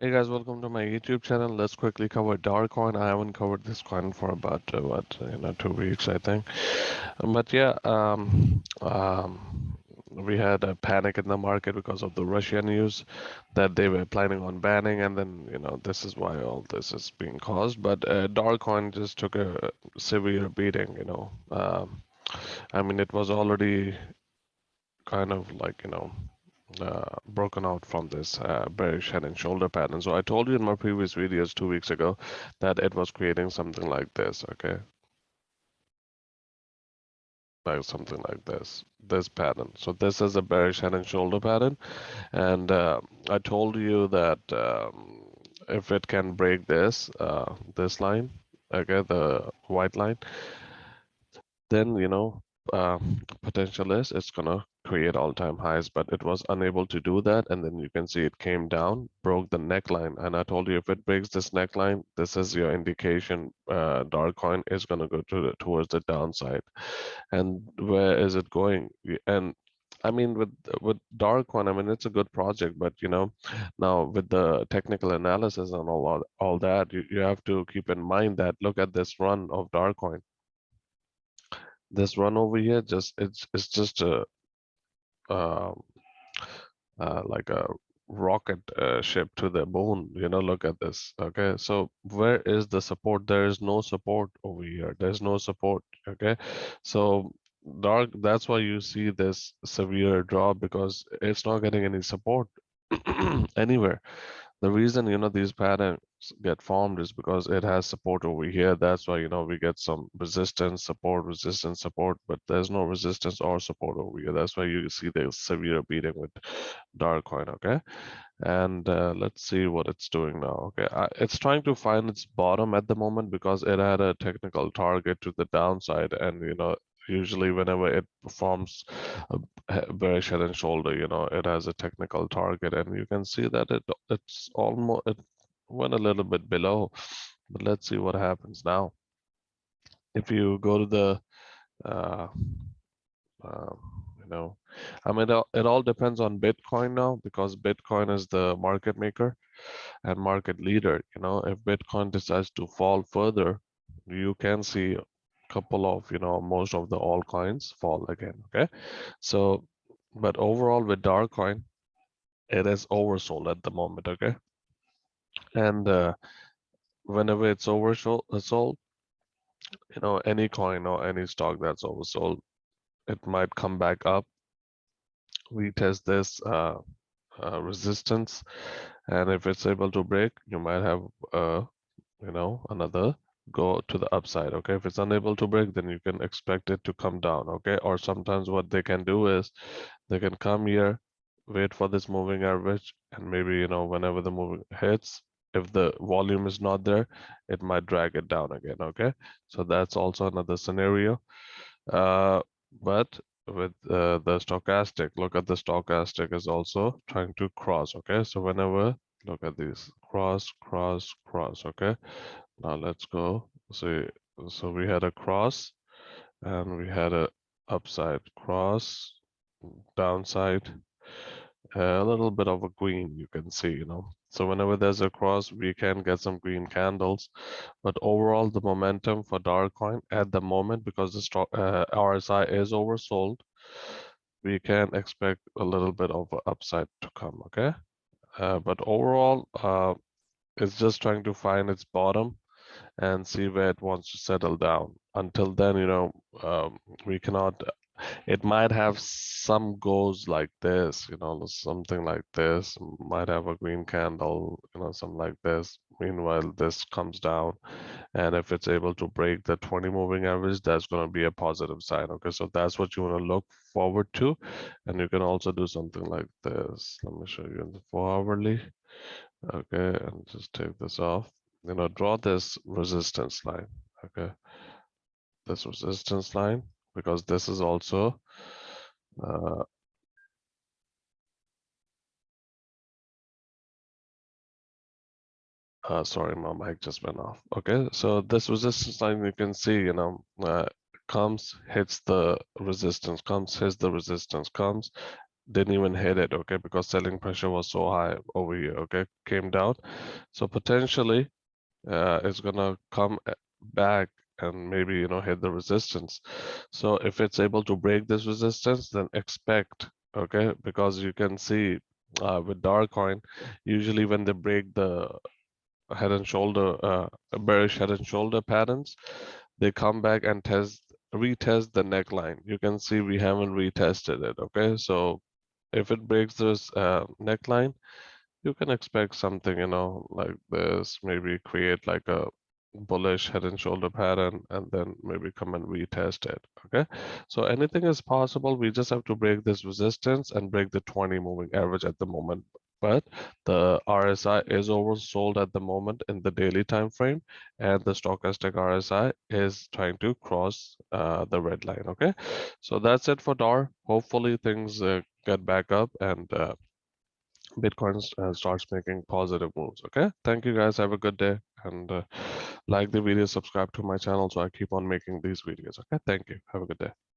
Hey guys, welcome to my YouTube channel. Let's quickly cover DARCOIN. I haven't covered this coin for about 2 weeks, I think. But yeah, we had a panic in the market because of the Russia news that they were planning on banning, and then this is why all this is being caused. But DARCOIN just took a severe beating. I mean, it was already kind of like broken out from this bearish head and shoulder pattern. So I told you in my previous videos 2 weeks ago that it was creating something like this, okay? Like something like this pattern. So this is a bearish head and shoulder pattern, and I told you that if it can break this line, okay, the white line, then uh, potential is it's gonna create all-time highs, but it was unable to do that, and then you can see it came down, broke the neckline, and I told you if it breaks this neckline, this is your indication DARCOIN is gonna go towards the downside. And where is it going? And I mean, with DARCOIN, I mean it's a good project, but now with the technical analysis and all that, you have to keep in mind that look at this run of DARCOIN. This run over here, just it's just a um, like a rocket ship to the moon. Look at this. Okay, so where is the support? There is no support over here. There's no support. Okay, so dark. That's why you see this severe drop because it's not getting any support anywhere. The reason these patterns get formed is because it has support over here. That's why we get some resistance, support, but there's no resistance or support over here. That's why you see the severe beating with DARCOIN. Okay, and let's see what it's doing now. Okay, it's trying to find its bottom at the moment because it had a technical target to the downside, and usually whenever it performs a bearish head and shoulder, it has a technical target, and you can see that it went a little bit below. But let's see what happens now. If you go to the uh, um, you know, I mean, it all depends on Bitcoin now because Bitcoin is the market maker and market leader. If Bitcoin decides to fall further, you can see a couple of, most of the altcoins fall again. Okay. So, but overall with Darcoin, it is oversold at the moment. Okay. And whenever it's sold, any coin or any stock that's oversold, it might come back up, retest this resistance, and if it's able to break, you might have another go to the upside. Okay, if it's unable to break, then you can expect it to come down. Okay, or sometimes what they can do is they can come here, wait for this moving average, and maybe whenever the moving hits, if the volume is not there, it might drag it down again. Okay, so that's also another scenario. But with the stochastic, look at the stochastic is also trying to cross. Okay, so whenever look at these cross, cross, cross. Okay, now let's go. So we had a cross and we had a upside cross, downside, a little bit of a green, you can see. So whenever there's a cross, we can get some green candles. But overall, the momentum for Darcoin at the moment, because the stock RSI is oversold, we can expect a little bit of an upside to come. Okay, but overall, it's just trying to find its bottom and see where it wants to settle down. Until then, we cannot. It might have some goals like this, something like this, might have a green candle, something like this. Meanwhile, this comes down, and if it's able to break the 20 moving average, that's going to be a positive sign. Okay, so that's what you want to look forward to. And you can also do something like this. Let me show you in the 4 hourly. Okay, and just take this off. Draw this resistance line. Okay, this resistance line, because this is also uh, sorry, my mic just went off. Okay, so this resistance line, you can see, comes, hits the resistance, comes, hits the resistance, comes, didn't even hit it, okay, because selling pressure was so high over here, okay, came down. So potentially it's gonna come back and maybe, you know, hit the resistance. So if it's able to break this resistance, then expect, okay, because you can see with DARCOIN, usually when they break the head and shoulder bearish head and shoulder patterns, they come back and retest the neckline. You can see we haven't retested it, okay? So if it breaks this neckline, you can expect something, you know, like this, maybe create like a bullish head and shoulder pattern and then maybe come and retest it. Okay, so anything is possible. We just have to break this resistance and break the 20 moving average at the moment. But the RSI is oversold at the moment in the daily time frame, and the stochastic RSI is trying to cross the red line. Okay, so that's it for DAR. Hopefully things get back up and Bitcoin starts making positive moves. Okay, thank you guys. Have a good day, and like the video, subscribe to my channel so I keep on making these videos. Okay, thank you. Have a good day.